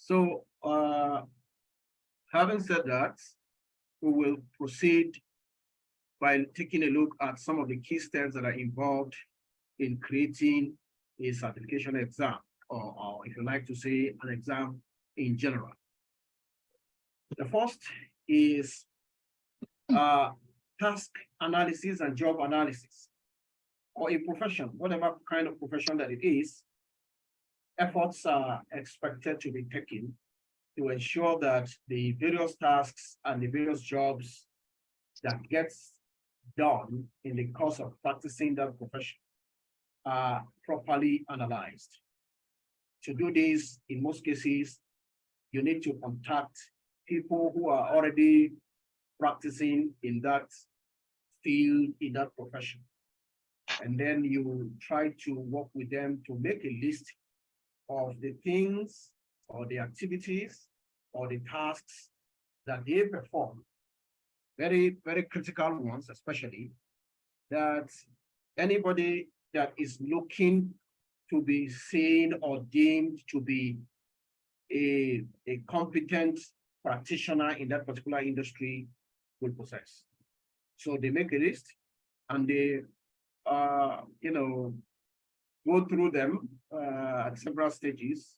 So, having said that, we will proceed by taking a look at some of the key steps that are involved in creating a certification exam, or if you like to say, an exam in general. The first is task analysis and job analysis. For a profession, whatever kind of profession that it is, efforts are expected to be taken to ensure that the various tasks and the various jobs that gets done in the course of practicing that profession are properly analyzed. To do this, in most cases, you need to contact people who are already practicing in that field, in that profession. And then you try to work with them to make a list of the things or the activities or the tasks that they perform, very, very critical ones, especially, that anybody that is looking to be seen or deemed to be a competent practitioner in that particular industry will possess. So they make a list and they, go through them at several stages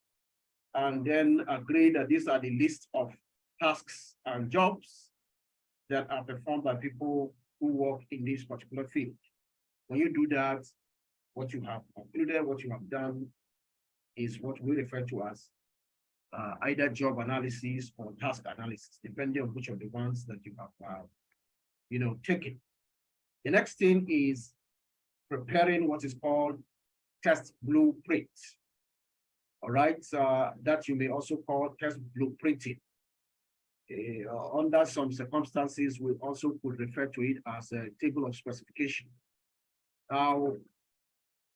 and then agree that these are the list of tasks and jobs that are performed by people who work in this particular field. When you do that, what you have concluded, what you have done is what we refer to as either job analysis or task analysis, depending on which of the ones that you have, taken. The next thing is preparing what is called test blueprint. All right, that you may also call test blueprinting. Under some circumstances, we also could refer to it as a table of specification. Now,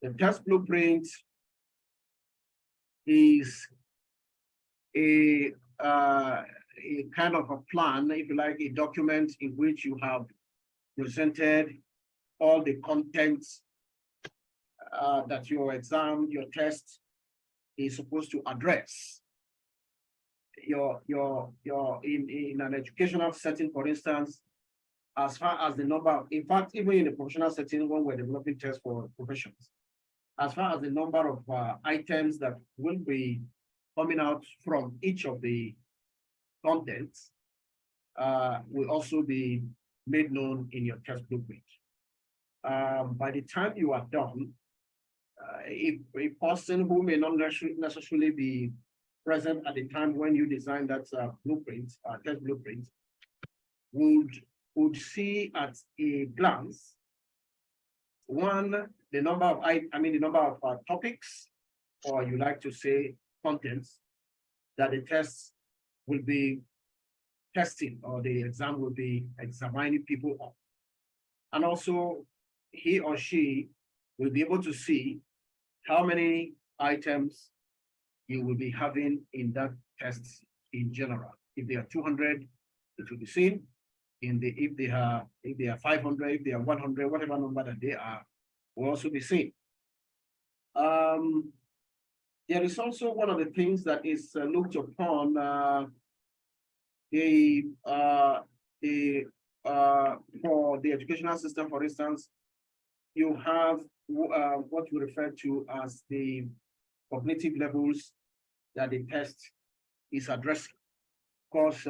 the test blueprint is a kind of a plan, if you like, a document in which you have presented all the contents that your exam, your test is supposed to address. In an educational setting, for instance, as far as the number of, in fact, even in a professional setting when we're developing tests for professions, as far as the number of items that will be coming out from each of the contents will also be made known in your test blueprint. By the time you are done, if a person who may not necessarily be present at the time when you design that blueprint, test blueprint, would see at a glance, one, the number of the number of topics, or you like to say contents, that the tests will be testing, or the exam will be examining people on. And also, he or she will be able to see how many items you will be having in that test in general. If there are 200, it will be seen. If they are 500, if they are 100, whatever number that they are, will also be seen. There is also one of the things that is looked upon for the educational system, for instance. You have what we refer to as the cognitive levels that the test is addressing. Of course,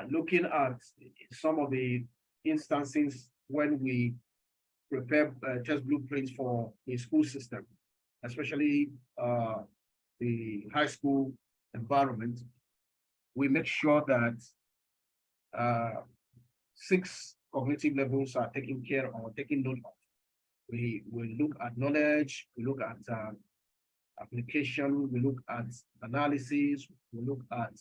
looking at some of the instances when we prepare test blueprints for the school system, especially the high school environment, we make sure that 6 cognitive levels are taken care of or taken note of. We look at knowledge, we look at application, we look at analysis, we look at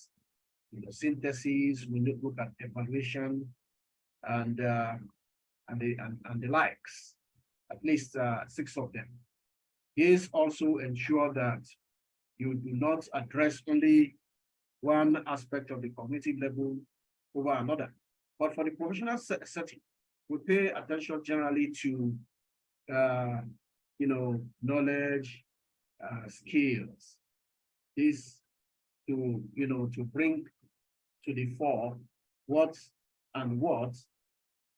synthesis, we look at evaluation, and the likes. At least 6 of them. These also ensure that you do not address only one aspect of the cognitive level over another. But for the professional setting, we pay attention generally to knowledge, skills. These to bring to the fore what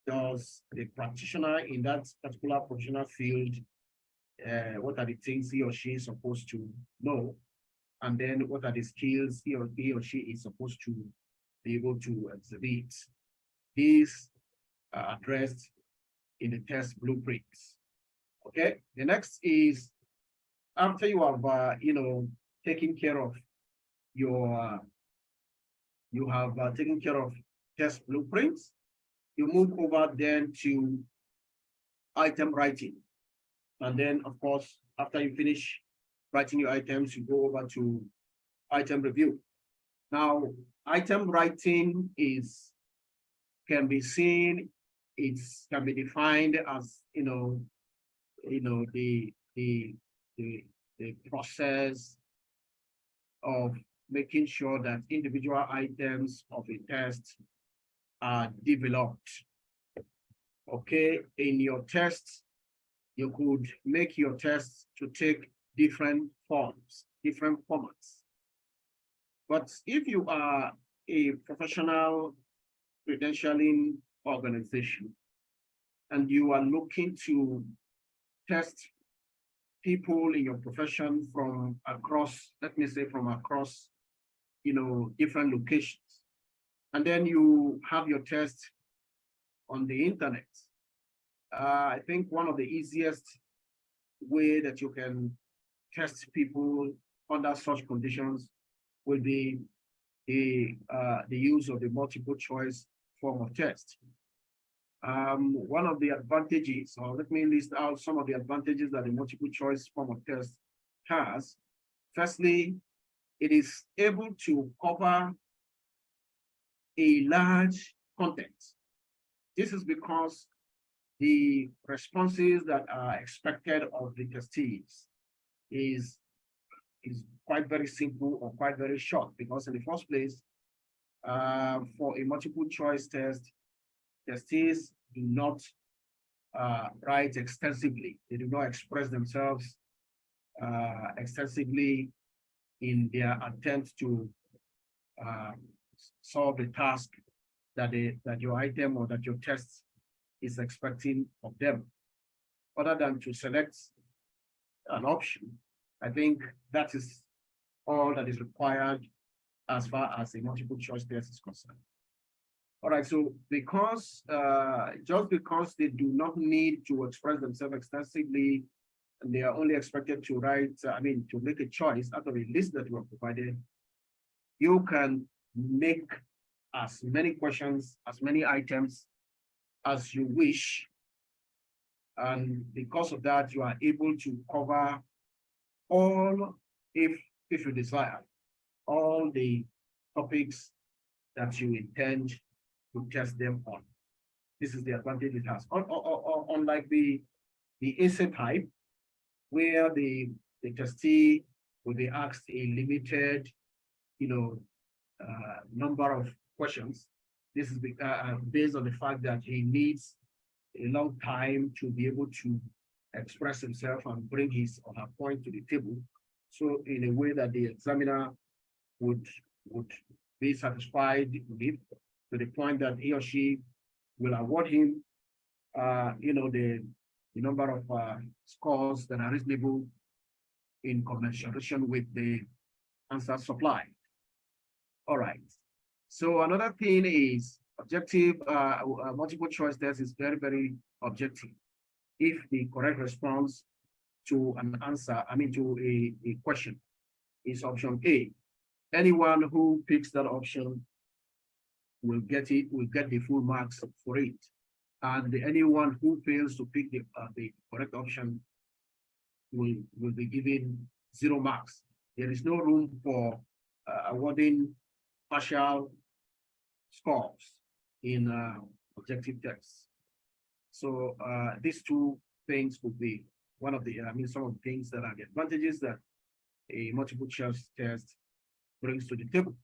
does the practitioner in that particular professional field, what are the things he or she is supposed to know, and then what are the skills he or she is supposed to be able to exhibit. These are addressed in the test blueprints. Okay, the next is after you have taken care of your you have taken care of test blueprints, you move over then to item writing. And then, of course, after you finish writing your items, you go over to item review. Now, item writing can be seen, it can be defined as the process of making sure that individual items of a test are developed. Okay, in your test, you could make your tests to take different forms, different formats. But if you are a professional credentialing organization and you are looking to test people in your profession from across, let me say from across, different locations, and then you have your test on the internet, I think one of the easiest way that you can test people under such conditions will be the use of the multiple choice form of test. One of the advantages, or let me list out some of the advantages that the multiple choice form of test has. Firstly, it is able to cover a large content. This is because the responses that are expected of the testees is quite very simple or quite very short, because in the first place, for a multiple choice test, testees do not write extensively. They do not express themselves extensively in their attempt to solve the task that your item or that your test is expecting of them. Other than to select an option, I think that is all that is required as far as a multiple choice test is concerned. All right, so just because they do not need to express themselves extensively, and they are only expected to to make a choice out of a list that you have provided, you can make as many questions, as many items as you wish. And because of that, you are able to cover all, if you desire, all the topics that you intend to test them on. This is the advantage it has. Unlike the essay type, where the testee will be asked a limited, number of questions. This is based on the fact that he needs a long time to be able to express himself and bring his or her point to the table. So in a way that the examiner would be satisfied with, to the point that he or she will award him, the number of scores that are reasonable in commensuration with the answer supply. All right. So another thing is objective, multiple choice test is very, very objective. If the correct response to an answer, to a question is option A, anyone who picks that option will get the full marks for it. And anyone who fails to pick the correct option will be given 0 marks. There is no room for awarding partial scores in objective tests. So these two things would be one of the, some of the things that are the advantages that a multiple choice test brings to the table.